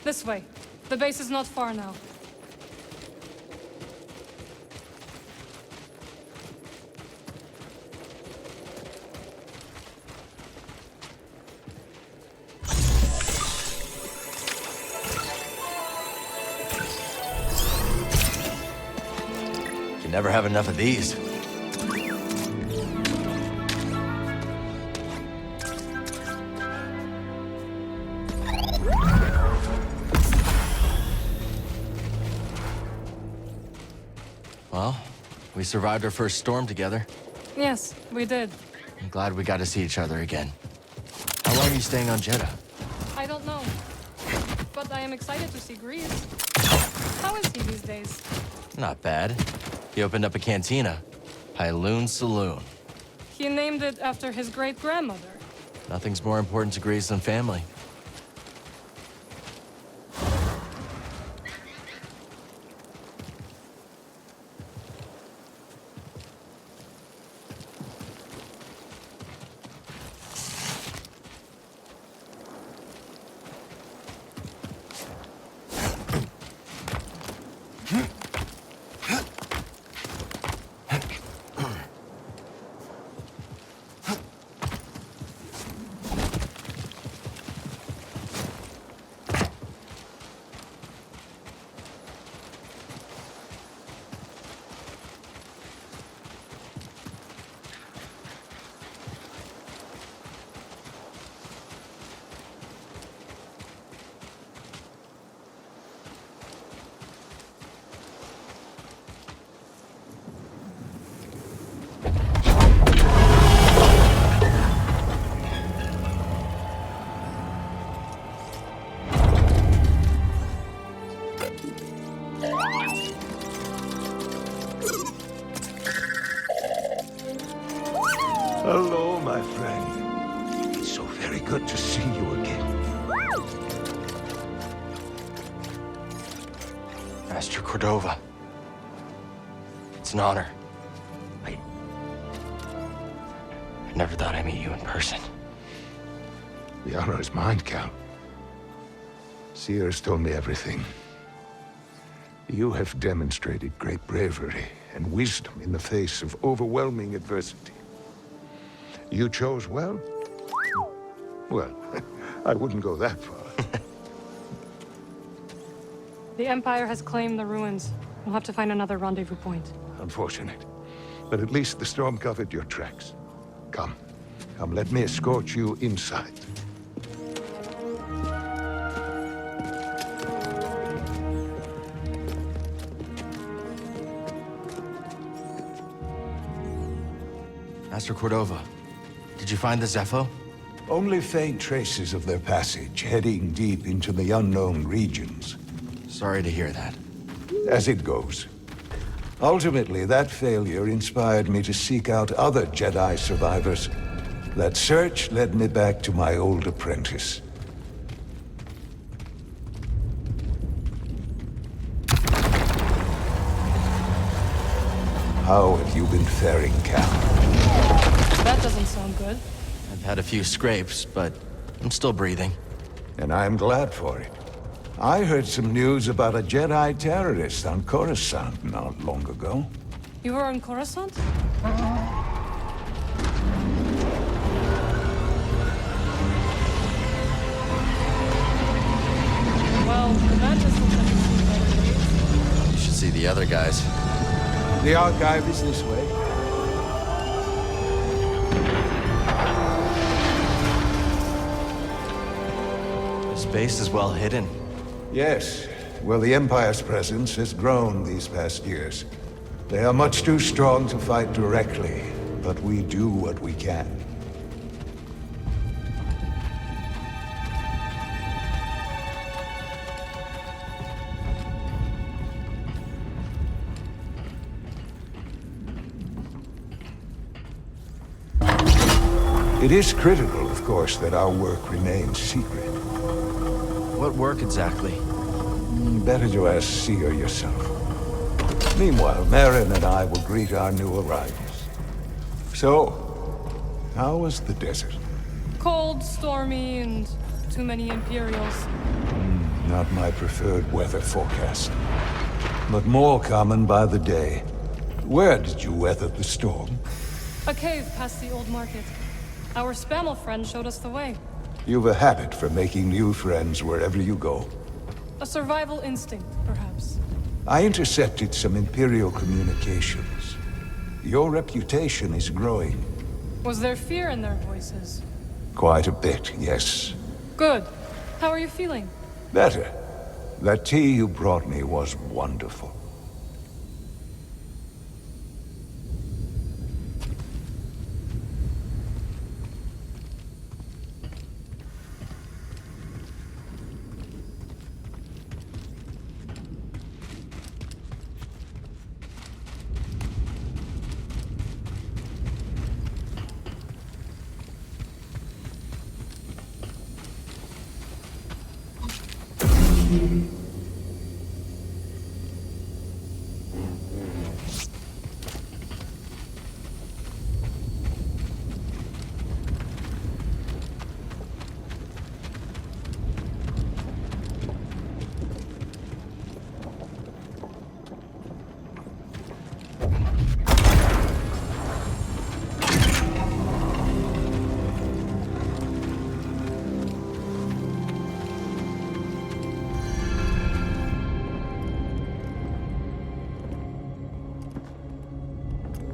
This way. The base is not far now. You never have enough of these. Well, we survived our first storm together. Yes, we did. I'm glad we got to see each other again. How long are you staying on Jedi? I don't know. But I am excited to see Grease. How is he these days? Not bad. He opened up a cantina. Pyloon Saloon. He named it after his great-grandmother. Nothing's more important to Grease than family. Hello, my friend. It's so very good to see you again. Master Cordova. It's an honor. I never thought I'd meet you in person. The honor is mine, Cal. Seers told me everything. You have demonstrated great bravery and wisdom in the face of overwhelming adversity. You chose well? Well, I wouldn't go that far. The Empire has claimed the ruins. We'll have to find another rendezvous point. Unfortunate. But at least the storm covered your tracks. Come. Come, let me escort you inside. Master Cordova, did you find the Zepho? Only faint traces of their passage, heading deep into the unknown regions. Sorry to hear that. As it goes. Ultimately, that failure inspired me to seek out other Jedi survivors. That search led me back to my old apprentice. How have you been faring, Cal? That doesn't sound good. I've had a few scrapes, but I'm still breathing. And I'm glad for it. I heard some news about a Jedi terrorist on Coruscant not long ago. You were on Coruscant? Well, the Mantis looks like it's seen better days. You should see the other guys. The archive is this way. This base is well hidden. Yes. Well, the Empire's presence has grown these past years. They are much too strong to fight directly, but we do what we can. It is critical, of course, that our work remains secret. What work exactly? Better to ask Seer yourself. Meanwhile, Marin and I will greet our new arrivals. So, how was the desert? Cold, stormy, and too many Imperials. Not my preferred weather forecast, but more common by the day. Where did you weather the storm? A cave past the old market. Our Spammel friend showed us the way. You've a habit for making new friends wherever you go. A survival instinct, perhaps. I intercepted some Imperial communications. Your reputation is growing. Was there fear in their voices? Quite a bit, yes. Good. How are you feeling? Better. That tea you brought me was wonderful.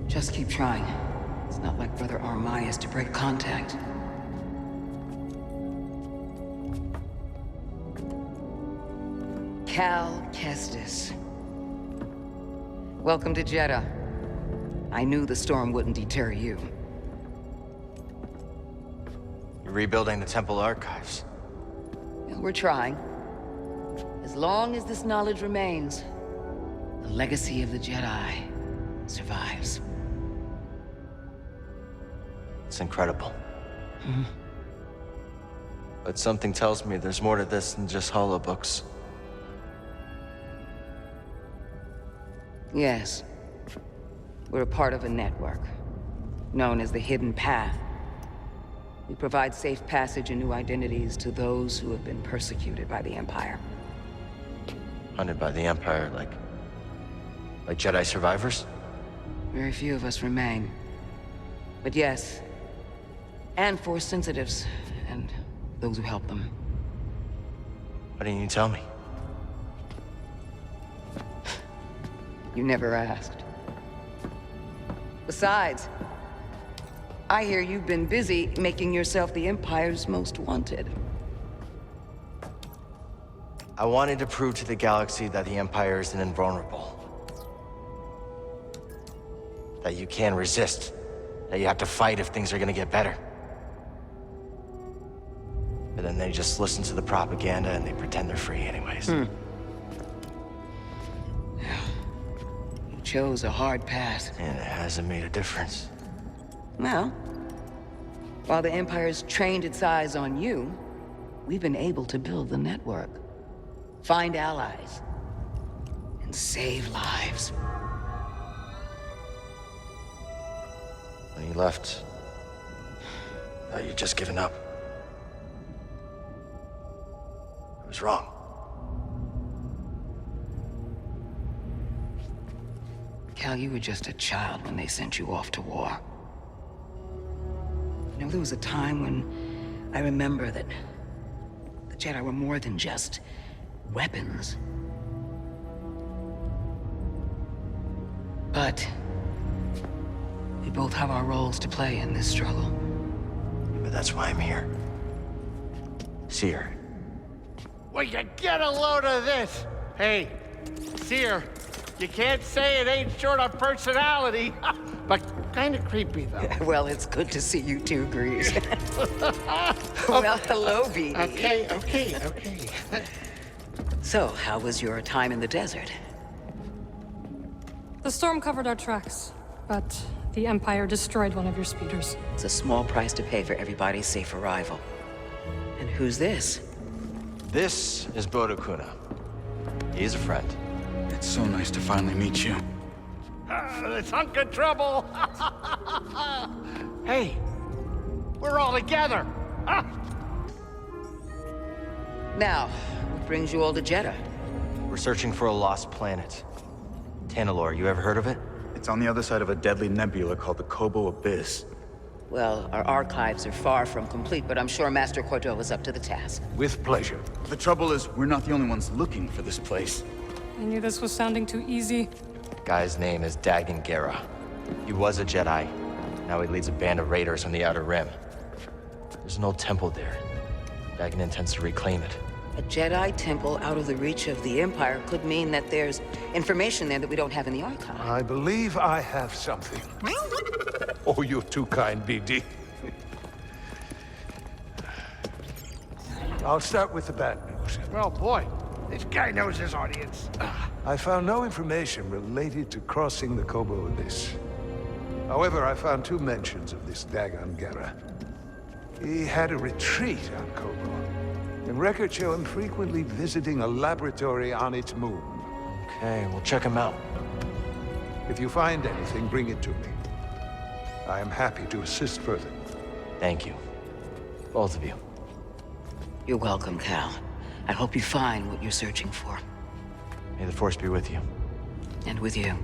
Just keep trying. It's not like Brother Armai is to break contact. Cal Kestis. Welcome to Jedi. I knew the storm wouldn't deter you. You're rebuilding the temple archives. We're trying. As long as this knowledge remains, the legacy of the Jedi survives. It's incredible. But something tells me there's more to this than just holobooks. Yes. We're a part of a network, known as the Hidden Path. We provide safe passage and new identities to those who have been persecuted by the Empire. Hunted by the Empire, like Jedi survivors? Very few of us remain. But yes, and Force sensitives, and those who help them. Why didn't you tell me? You never asked. Besides, I hear you've been busy making yourself the Empire's most wanted. I wanted to prove to the galaxy that the Empire isn't invulnerable. That you can resist. That you have to fight if things are gonna get better. But then they just listen to the propaganda and they pretend they're free anyways. You chose a hard path. And it hasn't made a difference. Well, while the Empire's trained its eyes on you, we've been able to build the network. Find allies. And save lives. When you left, I thought you'd just given up. I was wrong. Cal, you were just a child when they sent you off to war. You know, there was a time when I remember that the Jedi were more than just weapons. But we both have our roles to play in this struggle. But that's why I'm here. Seer. Well, you get a load of this. Hey, Seer, you can't say it ain't short of personality, but kind of creepy, though. Well, it's good to see you two, Grease. Well, hello, BD. Okay. So, how was your time in the desert? The storm covered our tracks, but the Empire destroyed one of your speeders. It's a small price to pay for everybody's safe arrival. And who's this? This is Bodo Kuna. He's a friend. It's so nice to finally meet you. This hunk of trouble. Hey, we're all together. Now, brings you all to Jeddah? We're searching for a lost planet. Tanalorr, you ever heard of it? It's on the other side of a deadly nebula called the Kobo Abyss. Well, our archives are far from complete, but I'm sure Master Cordova's up to the task. With pleasure. The trouble is, we're not the only ones looking for this place. I knew this was sounding too easy. Guy's name is Dagan Gera. He was a Jedi. Now he leads a band of raiders on the Outer Rim. There's an old temple there. Dagan intends to reclaim it. A Jedi temple out of the reach of the Empire could mean that there's information there that we don't have in the archive. I believe I have something. Oh, you're too kind, BD. I'll start with the bad news. Well, boy, this guy knows his audience. I found no information related to crossing the Kobo Abyss. However, I found 2 mentions of this Dagan Gera. He had a retreat on Kobo, and records show him frequently visiting a laboratory on its moon. Okay, we'll check him out. If you find anything, bring it to me. I am happy to assist further. Thank you. Both of you. You're welcome, Cal. I hope you find what you're searching for. May the Force be with you. And with you.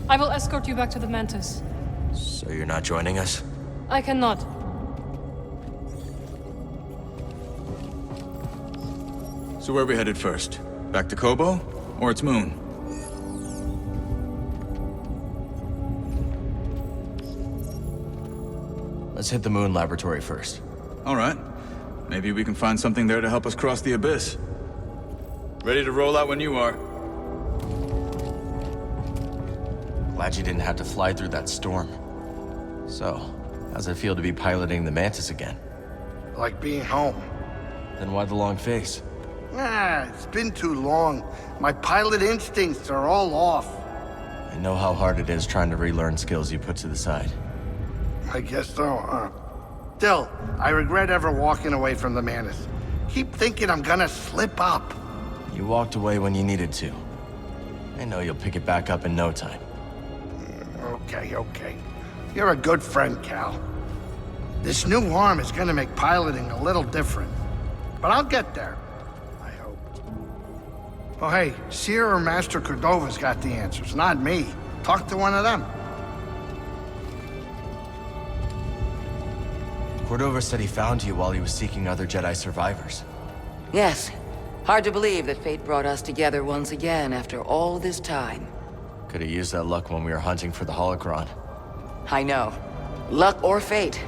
I will escort you back to the Mantis. So you're not joining us? I cannot. So where are we headed first? Back to Kobo? Or its moon? Let's hit the moon laboratory first. All right. Maybe we can find something there to help us cross the abyss. Ready to roll out when you are. Glad you didn't have to fly through that storm. So, how's it feel to be piloting the Mantis again? Like being home. Then why the long face? It's been too long. My pilot instincts are all off. I know how hard it is trying to relearn skills you put to the side. I guess so, Still, I regret ever walking away from the Mantis. Keep thinking I'm gonna slip up. You walked away when you needed to. I know you'll pick it back up in no time. Okay. You're a good friend, Cal. This new arm is gonna make piloting a little different. But I'll get there. I hope. Oh, hey, Seer or Master Cordova's got the answers, not me. Talk to one of them. Cordova said he found you while he was seeking other Jedi survivors. Yes. Hard to believe that fate brought us together once again after all this time. Could have used that luck when we were hunting for the holocron. I know. Luck or fate.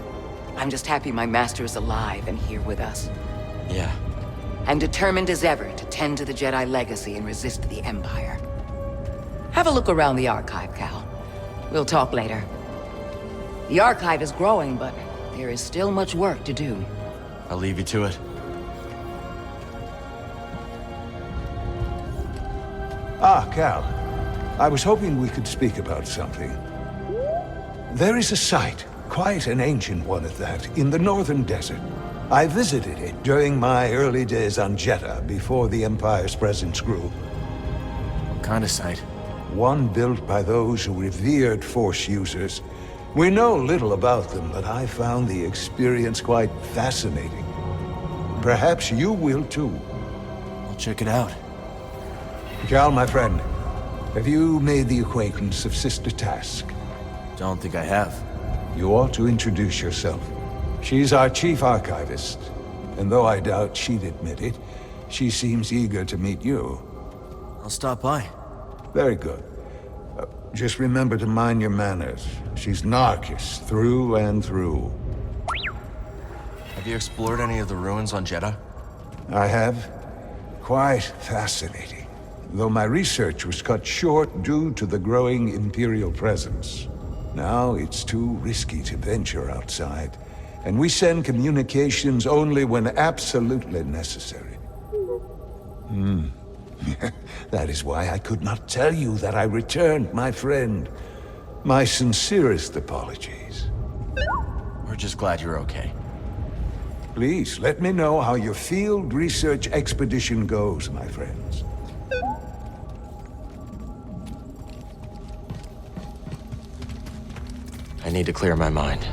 I'm just happy my master is alive and here with us. Yeah. I'm determined as ever to tend to the Jedi legacy and resist the Empire. Have a look around the archive, Cal. We'll talk later. The archive is growing, but there is still much work to do. I'll leave you to it. Ah, Cal. I was hoping we could speak about something. There is a site, quite an ancient one at that, in the northern desert. I visited it during my early days on Jeddah, before the Empire's presence grew. What kind of site? One built by those who revered Force users. We know little about them, but I found the experience quite fascinating. Perhaps you will too. I'll check it out. Cal, my friend, have you made the acquaintance of Sister Task? Don't think I have. You ought to introduce yourself. She's our chief archivist, and though I doubt she'd admit it, she seems eager to meet you. I'll stop by. Very good. Just remember to mind your manners. She's Narcus, through and through. Have you explored any of the ruins on Jeddah? I have. Quite fascinating. Though my research was cut short due to the growing Imperial presence. Now it's too risky to venture outside, and we send communications only when absolutely necessary. That is why I could not tell you that I returned, my friend. My sincerest apologies. We're just glad you're okay. Please, let me know how your field research expedition goes, my friends. I need to clear my mind.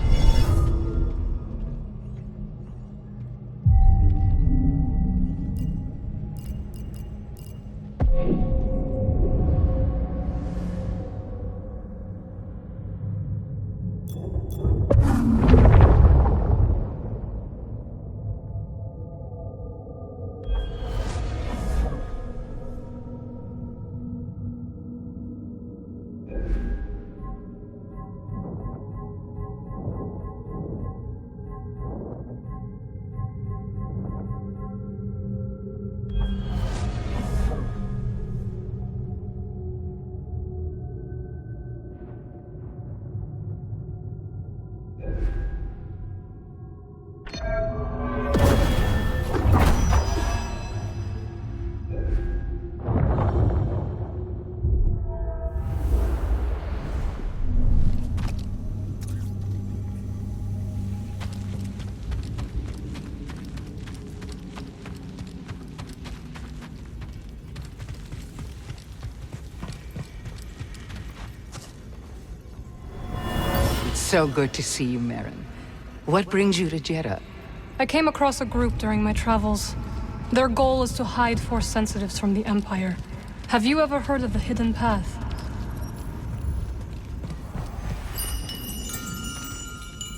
So good to see you, Merrin. What brings you to Jeddah? I came across a group during my travels. Their goal is to hide Force sensitives from the Empire. Have you ever heard of the Hidden Path?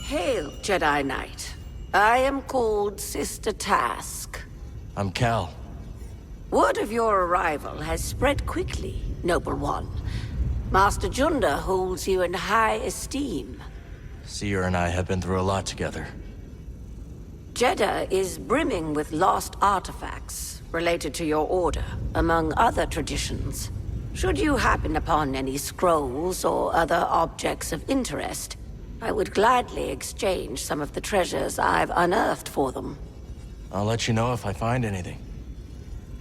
Hail, Jedi Knight. I am called Sister Task. I'm Cal. Word of your arrival has spread quickly, Noble One. Master Junda holds you in high esteem. Seer and I have been through a lot together. Jeddah is brimming with lost artifacts related to your order, among other traditions. Should you happen upon any scrolls or other objects of interest, I would gladly exchange some of the treasures I've unearthed for them. I'll let you know if I find anything.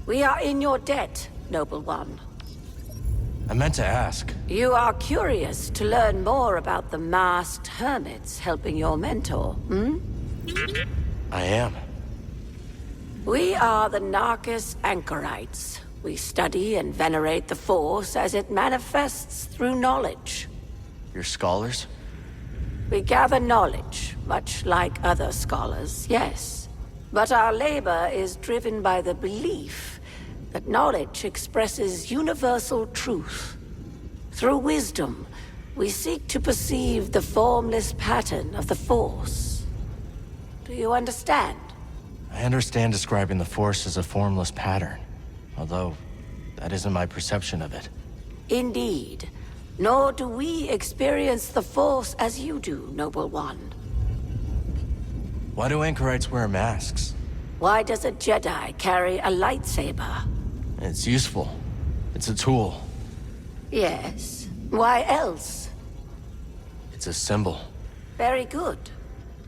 We are in your debt, Noble One. I meant to ask. You are curious to learn more about the masked hermits helping your mentor, hmm? I am. We are the Narcus Anchorites. We study and venerate the Force as it manifests through knowledge. You're scholars? We gather knowledge, much like other scholars, yes. But our labor is driven by the belief that knowledge expresses universal truth. Through wisdom, we seek to perceive the formless pattern of the Force. Do you understand? I understand describing the Force as a formless pattern, although that isn't my perception of it. Indeed. Nor do we experience the Force as you do, Noble One. Why do anchorites wear masks? Why does a Jedi carry a lightsaber? It's useful. It's a tool. Yes. Why else? It's a symbol. Very good.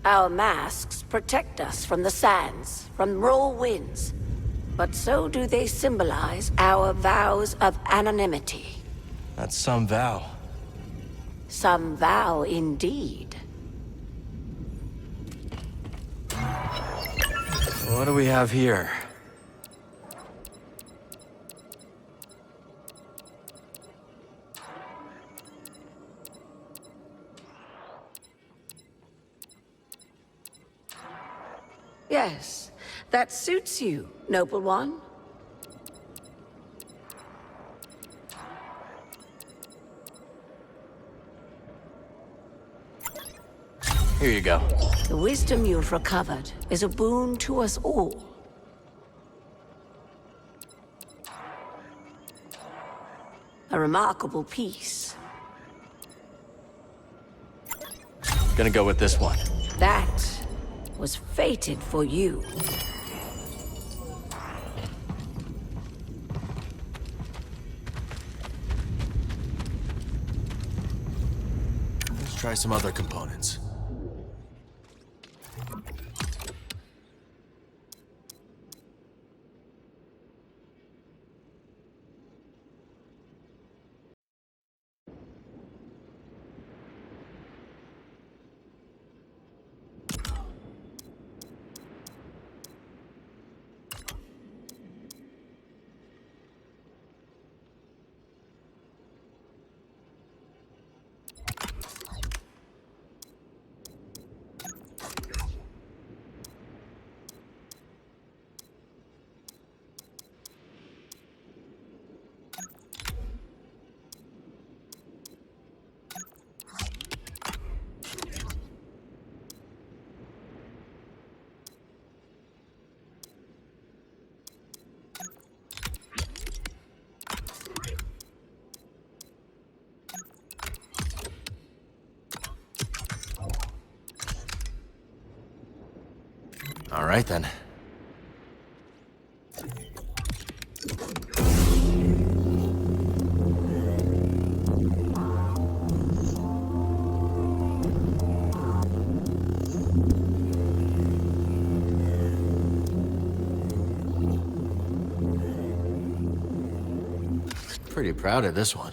Our masks protect us from the sands, from raw winds. But so do they symbolize our vows of anonymity. That's some vow. Some vow indeed. What do we have here? Yes, that suits you, Noble One. Here you go. The wisdom you've recovered is a boon to us all. A remarkable piece. Gonna go with this one. That was fated for you. Let's try some other components. All right, then. Pretty proud of this one.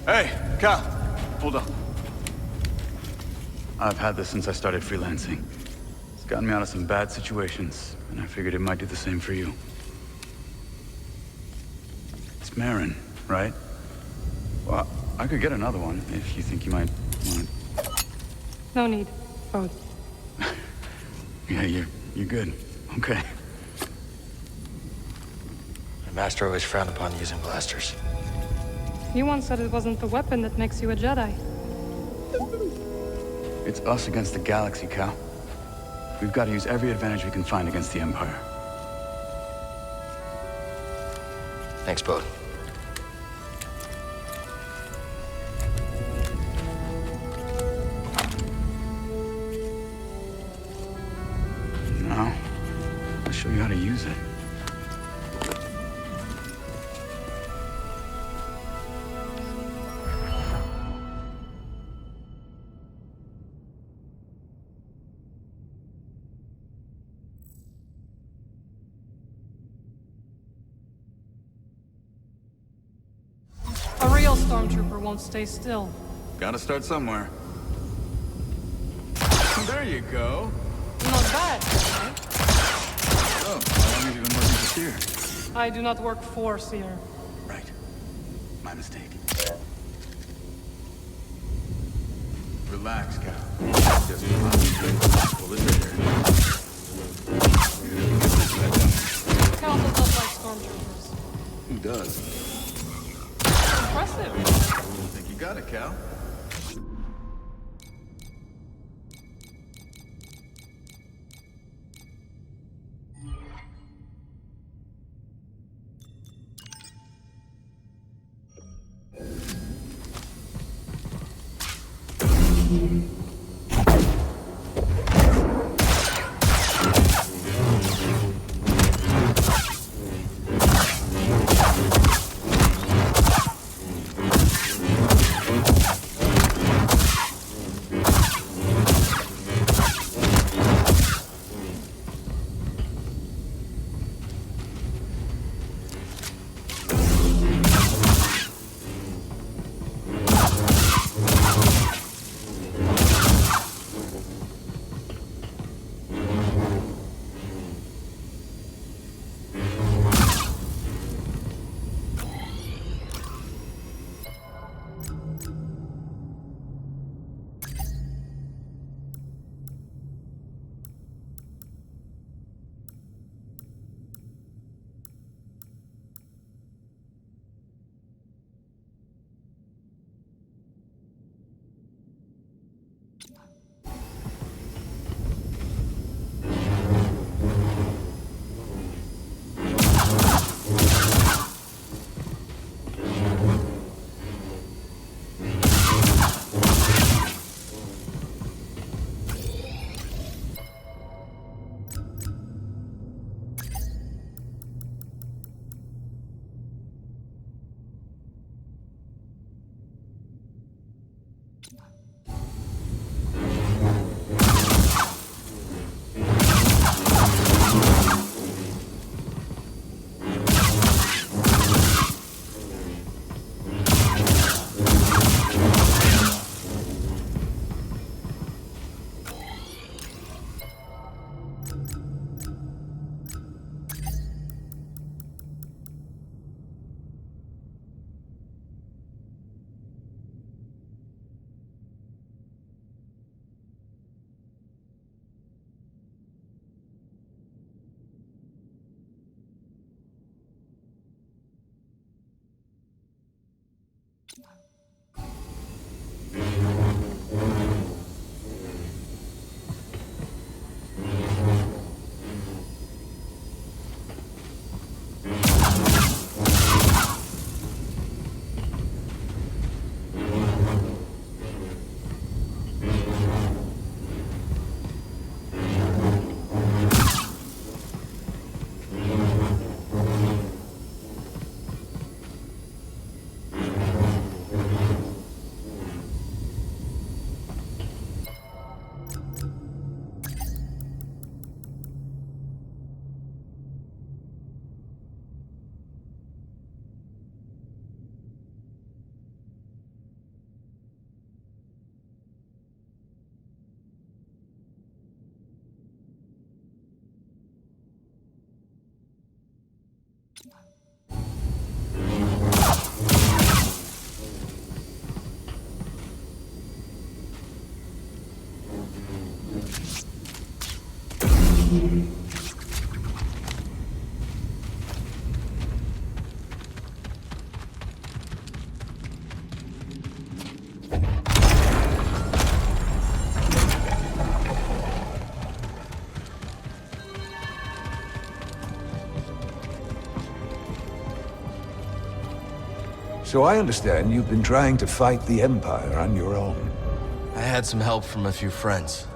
Hey, Cal, hold on. I've had this since I started freelancing. It's gotten me out of some bad situations, and I figured it might do the same for you. It's Marin, right? Well, I could get another one if you think you might want it. No need. Bode. Yeah, you're good. Okay. My master always frowned upon using blasters. You once said it wasn't the weapon that makes you a Jedi. It's us against the galaxy, Cal. We've got to use every advantage we can find against the Empire. Thanks, Bode. Now, I'll show you how to use it. A real stormtrooper won't stay still. Gotta start somewhere. There you go. Not bad, right? Oh, how long have you been working for Seer? I do not work for Seer. Right. My mistake. Relax, Cal. Just relax. Pull the trigger. Council does like stormtroopers. Who does? Impressive. I think you got it, Cal. So I understand you've been trying to fight the Empire on your own. I had some help from a few friends.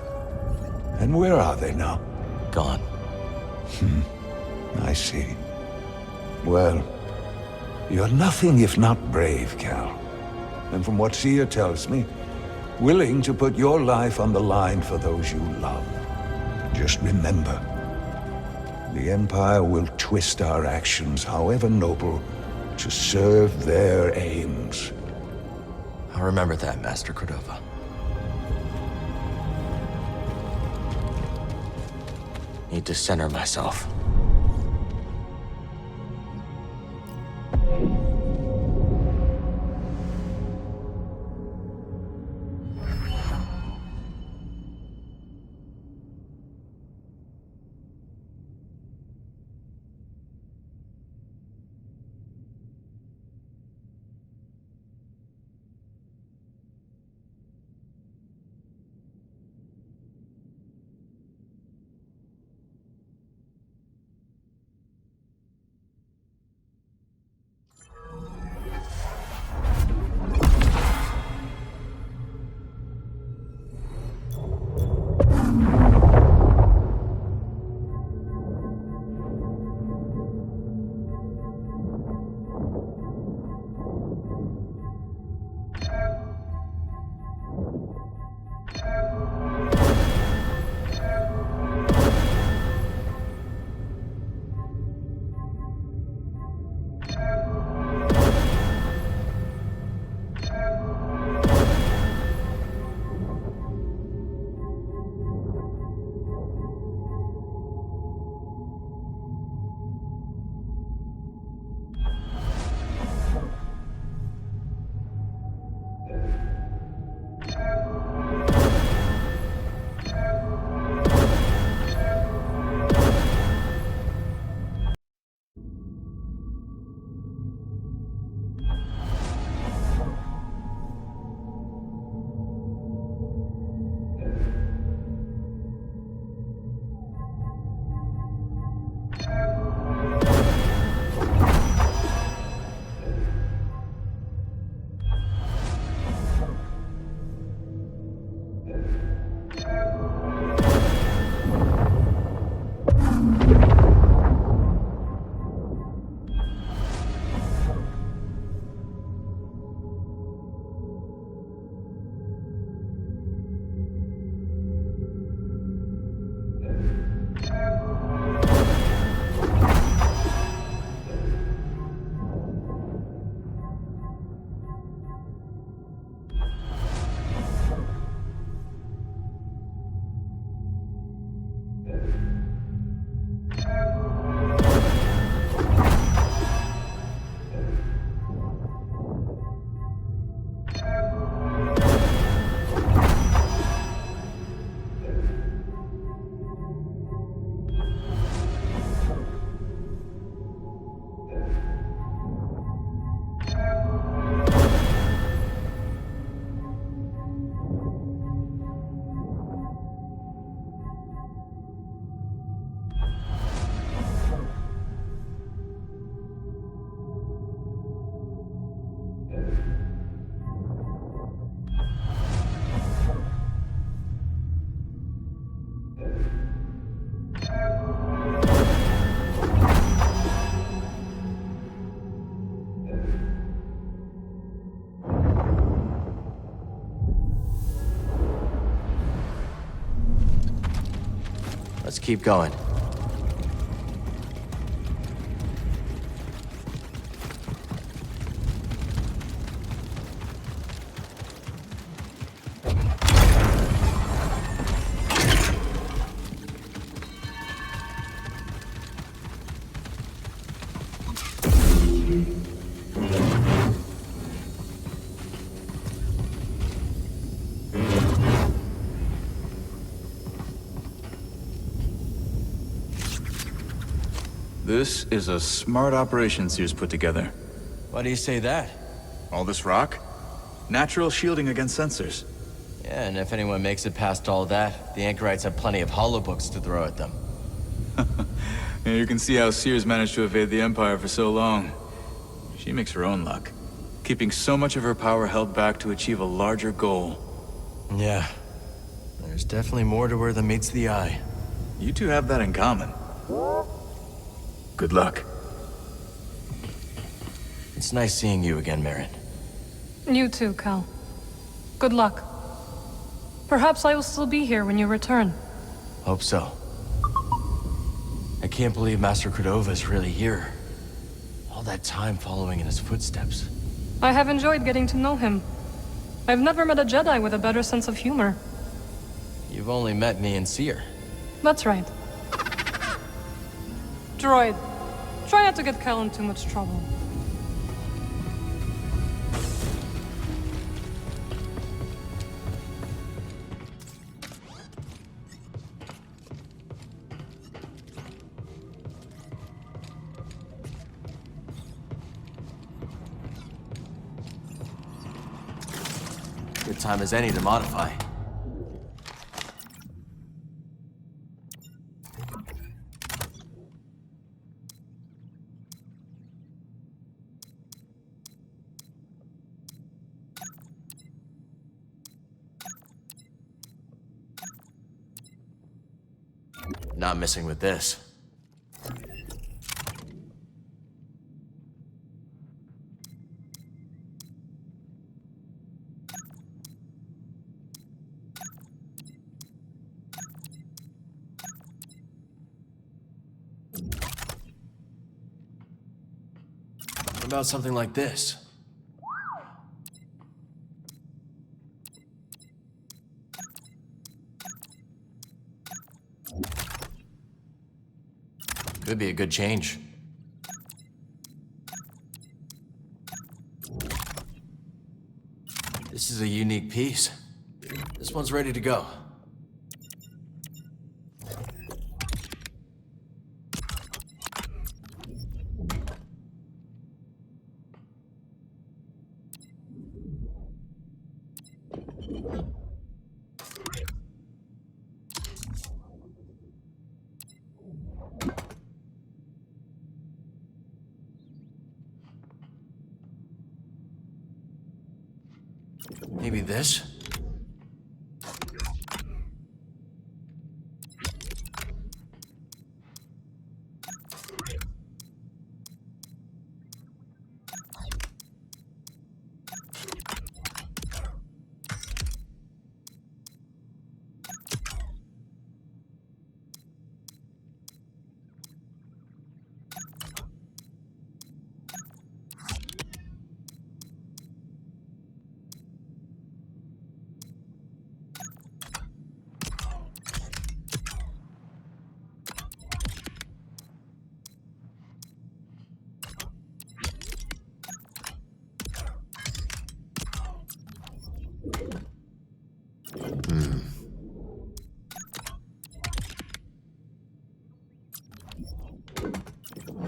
And where are they now? Gone. I see. Well, you're nothing if not brave, Cal. And from what Seer tells me, willing to put your life on the line for those you love. Just remember, the Empire will twist our actions, however noble, to serve their aims. I'll remember that, Master Cordova. Need to center myself. keep going. This is a smart operation Sears put together. Why do you say that? All this rock? Natural shielding against sensors. Yeah, and if anyone makes it past all that, the Anchorites have plenty of holobooks to throw at them. Yeah, you can see how Sears managed to evade the Empire for so long. She makes her own luck, keeping so much of her power held back to achieve a larger goal. Yeah. There's definitely more to her than meets the eye. You two have that in common. Good luck. It's nice seeing you again, Merrin. You too, Cal. Good luck. Perhaps I will still be here when you return. Hope so. I can't believe Master Cordova is really here. All that time following in his footsteps. I have enjoyed getting to know him. I've never met a Jedi with a better sense of humor. You've only met me and Seer. That's right. Droid, try not to get Cal in too much trouble. Good time as any to modify. Not missing with this. What about something like this? Could be a good change. This is a unique piece. This one's ready to go. Maybe this?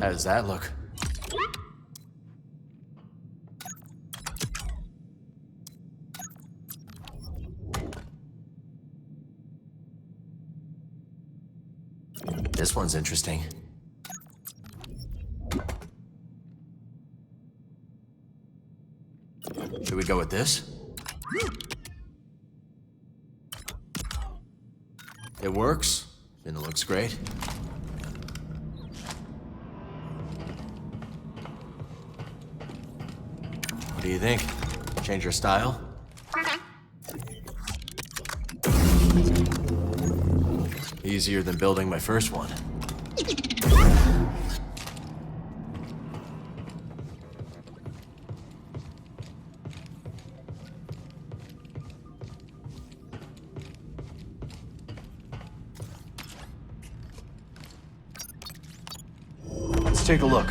How does that look? This one's interesting. Should we go with this? It works, and it looks great. What do you think? Change your style? easier than building my first one. Let's take a look.